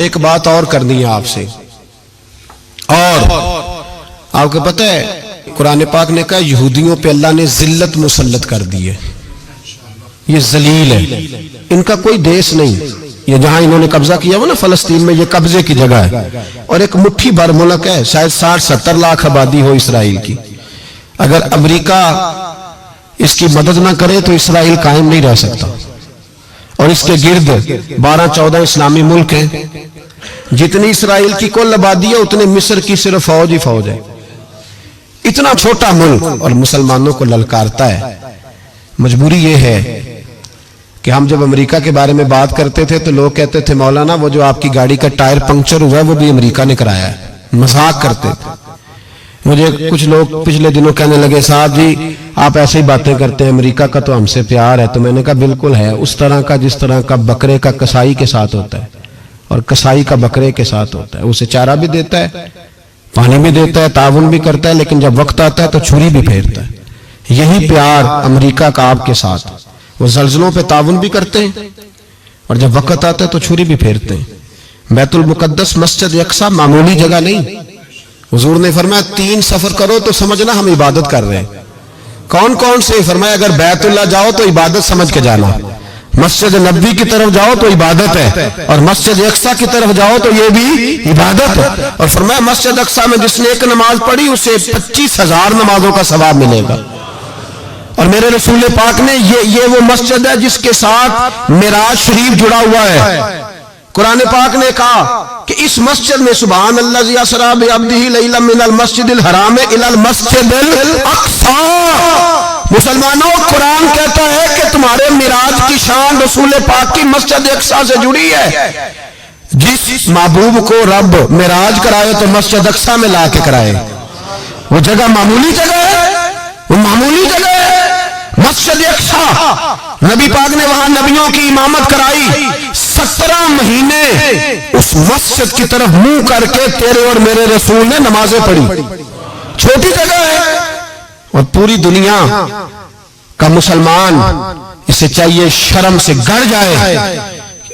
ایک بات اور کرنی ہے آپ سے، اور آپ کو پتہ ہے قرآن پاک نے کہا یہودیوں پہ اللہ نے ذلت مسلط کر دی ہے، یہ ذلیل ہے، ان کا کوئی دیش نہیں، یہ جہاں انہوں نے قبضہ کیا ہوا نا فلسطین میں، یہ قبضے کی جگہ ہے، اور ایک مٹھی بھر ملک ہے، شاید 60-70 لاکھ آبادی ہو اسرائیل کی۔ اگر امریکہ اس کی مدد نہ کرے تو اسرائیل قائم نہیں رہ سکتا، اور اس کے گرد 12-14 اسلامی ملک ہیں، جتنی اسرائیل کی کل آبادی ہے اتنے مصر کی صرف فوج ہی فوج ہے، اتنا چھوٹا ملک اور مسلمانوں کو للکارتا ہے۔ مجبوری یہ ہے کہ ہم جب امریکہ کے بارے میں بات کرتے تھے تو لوگ کہتے تھے مولانا وہ جو آپ کی گاڑی کا ٹائر پنکچر ہوا ہے وہ بھی امریکہ نے کرایا ہے، مذاق کرتے تھے۔ مجھے کچھ لوگ پچھلے دنوں کہنے لگے صاحب جی آپ ایسے ہی باتیں کرتے ہیں، امریکہ کا تو ہم سے پیار ہے، تو میں نے کہا بالکل ہے، اس طرح کا جس طرح کا بکرے کا کسائی کے ساتھ ہوتا ہے اور کسائی کا بکرے کے ساتھ ہوتا ہے، اسے چارہ بھی دیتا ہے، پانی بھی دیتا ہے، تعاون بھی کرتا ہے، لیکن جب وقت آتا ہے تو چھری بھی پھیرتا ہے۔ یہی پیار امریکہ کا آپ کے ساتھ، وہ زلزلوں پہ تعاون بھی کرتے ہیں اور جب وقت آتا ہے تو چھری بھی پھیرتے ہیں۔ بیت المقدس مسجد اقصی معمولی جگہ نہیں، حضور نے فرمایا 3 سفر کرو تو سمجھنا ہم عبادت کر رہے ہیں۔ کون کون سے؟ فرمایا اگر بیت اللہ جاؤ تو عبادت سمجھ کے جانا، مسجد نبوی کی طرف جاؤ تو عبادت ہے، اور مسجد اقصی کی طرف جاؤ تو یہ بھی عبادت ہے۔ اور فرمایا مسجد اقصی میں جس نے ایک نماز پڑھی اسے 25,000 نمازوں کا ثواب ملے گا۔ اور میرے رسول پاک نے یہ وہ مسجد ہے جس کے ساتھ معراج شریف جڑا ہوا ہے۔ قرآن پاک نے کہا کہ اس مسجد میں سبحان الذی اسری بعبدہ لیلا من المسجد الحرام الی المسجد الاقصی۔ مسلمانوں قرآن کہتا ہے کہ تمہارے معراج کی شان رسول پاک کی مسجد اقصی سے جڑی ہے۔ جس محبوب کو رب معراج کرائے تو مسجد اقصی میں لا کے کرائے، وہ جگہ معمولی جگہ ہے، وہ معمولی جگہ ہے مسجد اقصی۔ نبی پاک نے وہاں نبیوں کی امامت کرائی، 17 مہینے اس مسجد کی طرف منہ کر کے تیرے اور میرے رسول نے نمازیں پڑھی۔ چھوٹی جگہ ہے اور پوری دنیا کا مسلمان اسے چاہیے شرم سے گڑ جائے۔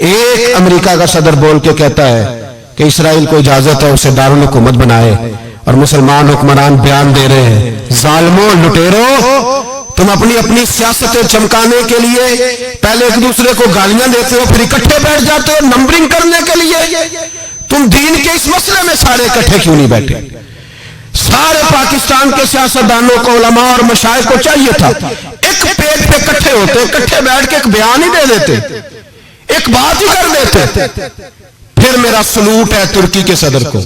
ایک امریکہ کا صدر بول کے کہتا ہے کہ اسرائیل کو اجازت ہے اسے دارالحکومت بنائے، اور مسلمان حکمران بیان دے رہے ہیں ظالموں لٹیروں تم اپنی سیاستیں چمکانے کے لیے پہلے ایک دوسرے کو گالیاں دیتے ہو، پھر اکٹھے بیٹھ جاتے ہو نمبرنگ کرنے کے لیے۔ تم دین کے اس مسئلے میں سارے اکٹھے کیوں نہیں بیٹھے؟ سارے پاکستان کے سیاستدانوں کو، علماء اور مشائخ کو چاہیے تھا ایک پیج پہ اکٹھے ہوتے، اکٹھے بیٹھ کے ایک بیان ہی دے دیتے، ایک بات ہی کر دیتے۔ پھر میرا سلوٹ ہے ترکی کے صدر کو،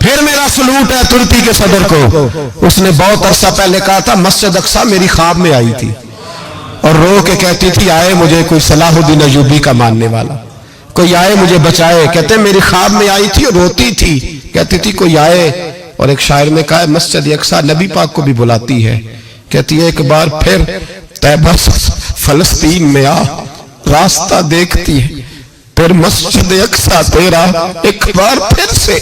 پھر میرا سلوٹ ہے ترکی کے صدر کو۔ اس نے بہت عرصہ پہلے کہا تھا مسجد اقصی میری خواب میں آئی تھی اور رو کے کہتی تھی آئے مجھے کوئی صلاح الدین ایوبی کا ماننے والا، کوئی آئے مجھے بچائے۔ کہتے میری خواب میں آئی تھی اور روتی تھی، کہتی تھی کوئی آئے۔ اور ایک شاعر نے کہا مسجد اقصی نبی پاک کو بھی بلاتی ہے، کہتی ہے ایک بار پھر طیبہ فلسطین میں آ، راستہ دیکھتی ہے پھر مسجد اقصی تیرا، ایک بار پھر سے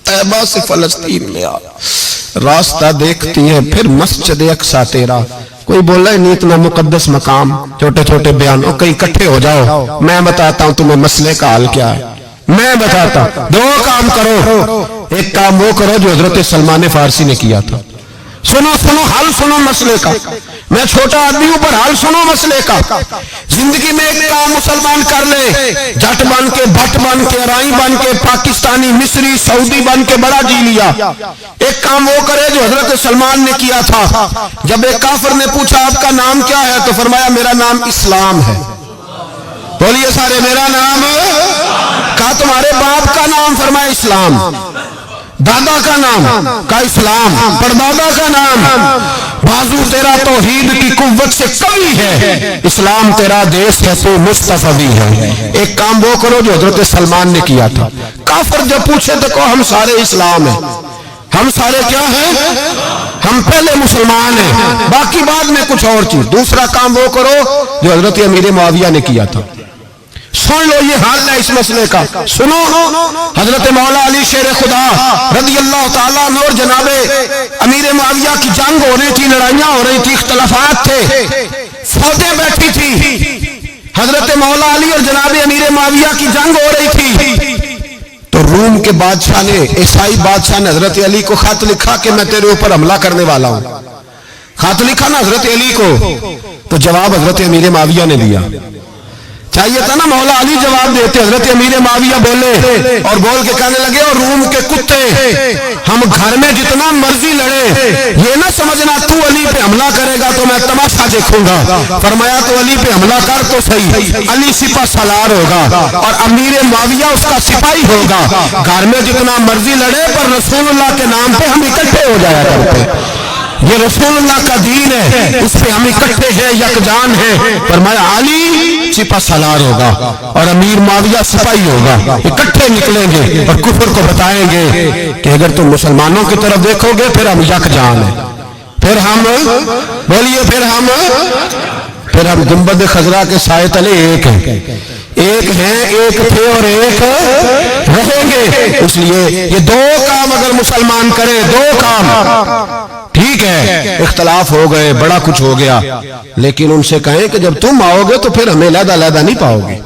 طیبہ سے فلسطین میں آ، راستہ دیکھتی ہے پھر مسجد اقصی تیرا۔ کوئی بول رہا ہے نہیں اتنا مقدس مقام، چھوٹے چھوٹے بیان، اور کہیں اکٹھے ہو جاؤ، میں بتاتا ہوں تمہیں مسئلے کا حل کیا ہے، میں بتاتا ہوں۔ 2 کام کرو، ایک کام وہ کرو جو حضرت سلمان فارسی نے کیا تھا، سنو حل سنو مسئلے کا، میں چھوٹا آدمی ہوں پر حل سنو مسئلے کا۔ زندگی میں ایک کام مسلمان کر لے، جٹ بن کے، بھٹ بن کے، رائی بن کے، پاکستانی، مصری، سعودی بن کے بڑا جی لیا۔ ایک کام وہ کرے جو حضرت سلمان نے کیا تھا۔ جب ایک کافر نے پوچھا آپ کا نام کیا ہے تو فرمایا میرا نام اسلام ہے۔ بولیے سارے میرا نام، کہا تمہارے باپ کا نام؟ فرمایا اسلام۔ دادا کا نام؟ کا اسلام۔ پردادا کا نام؟ بازو تیرا توحید کی قوت سے قوی ہے، اسلام تیرا دیس ہے تو مصطفی ہے۔ ایک کام وہ کرو جو حضرت سلمان نے کیا تھا۔ کافر جب پوچھے تو کہو ہم سارے اسلام ہیں، ہم سارے کیا ہیں؟ ہم پہلے مسلمان ہیں، باقی بعد میں کچھ اور چیز۔ دوسرا کام وہ کرو جو حضرت امیر معاویہ نے کیا تھا۔ سن لو یہ حال ہے اس مسئلے کا، سنو۔ حضرت مولا علی شیر خدا رضی اللہ تعالیٰ عنہ اور جناب امیر معاویہ کی جنگ ہو رہی تھی، لڑائیاں ہو رہی تھی، اختلافات تھے، فوجیں بیٹھی تھی، حضرت مولا علی اور جناب امیر معاویہ کی جنگ ہو رہی تھی، تو روم کے بادشاہ نے، عیسائی بادشاہ نے حضرت علی کو خط لکھا کہ میں تیرے اوپر حملہ کرنے والا ہوں. خط لکھا نا حضرت علی کو، تو جواب حضرت امیر معاویہ نے دیا. چاہیے تھا نا مولا علی جواب دیتے، حضرت امیر معاویہ بولے اور بول کے کہنے لگے، اور روم کے کتے، ہم گھر میں جتنا مرضی لڑے، یہ نہ سمجھنا تو علی پہ حملہ کرے گا تو میں تماشا دیکھوں گا. فرمایا تو علی پہ حملہ کر تو صحیح، علی سپہ سالار ہوگا اور امیر معاویہ اس کا سپاہی ہوگا. گھر میں جتنا مرضی لڑے پر رسول اللہ کے نام پہ ہم اکٹھے ہو جایا کرتے. یہ رسول اللہ کا دین ہے، اس پہ ہم اکٹھے ہیں، یکجان ہیں. فرمایا علی سپہ سالار ہوگا اور امیر معاویہ سپاہی ہوگا، اکٹھے نکلیں گے اور کفر کو بتائیں گے کہ اگر تم مسلمانوں کی طرف دیکھو گے پھر ہم یکجان ہیں، پھر ہم بولیے پھر ہم گنبد خضرا کے سائے تلے ایک ہیں، ایک ہیں، ایک تھے اور ایک رہیں گے. اس لیے یہ دو کام اگر مسلمان کرے، دو کام ٹھیک ہے، اختلاف ہو گئے، بڑا کچھ ہو گیا، لیکن ان سے کہیں کہ جب تم آؤ گے تو پھر ہمیں علیحدہ نہیں پاؤ گے،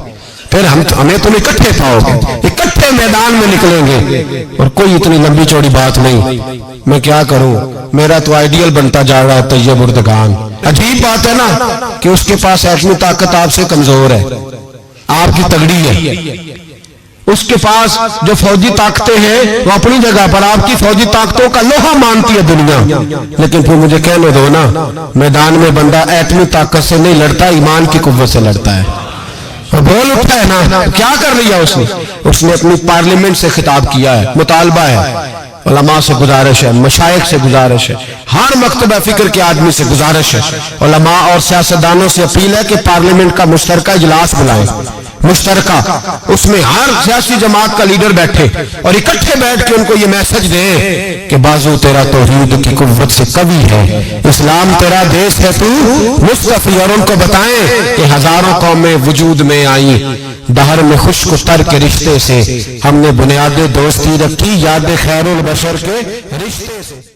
پھر ہمیں تم اکٹھے پاؤ گے، اکٹھے میدان میں نکلیں گے. اور کوئی اتنی لمبی چوڑی بات نہیں، میں کیا کروں، میرا تو آئیڈیل بنتا جا رہا ہے طیب اردگان. عجیب بات ہے نا کہ اس کے پاس ایٹمی طاقت آپ سے کمزور ہے، آپ کی تگڑی ہے. اس کے پاس جو فوجی طاقتیں ہیں وہ اپنی جگہ پر، آپ کی فوجی طاقتوں کا لوہا مانتی ہے دنیا. لیکن پھر مجھے کہنے دو نا، میدان میں بندہ ایٹمی طاقت سے نہیں لڑتا، ایمان کی قوت سے لڑتا ہے. بول اٹھا ہے نا، کیا کر لیا اس نے اپنی پارلیمنٹ سے خطاب کیا ہے، مطالبہ ہے، علماء سے گزارش ہے، مشائخ سے گزارش ہے، ہر مکتبہ فکر کے آدمی سے گزارش ہے، علماء اور سیاستدانوں سے اپیل ہے کہ پارلیمنٹ کا مشترکہ اجلاس بلائیں، مشترکہ، اس میں ہر سیاسی جماعت کا لیڈر بیٹھے اور اکٹھے بیٹھ کے ان کو یہ میسج دے کہ بازو تیرا توحید کی قوت سے قوی ہے، اسلام تیرا دیش ہے، تو مصطفی. اور ان کو بتائیں کہ ہزاروں قومیں وجود میں آئیں، دہر میں خشک و تر کے رشتے سے ہم نے بنیاد دوستی رکھی، یاد خیر البشر کے رشتے سے.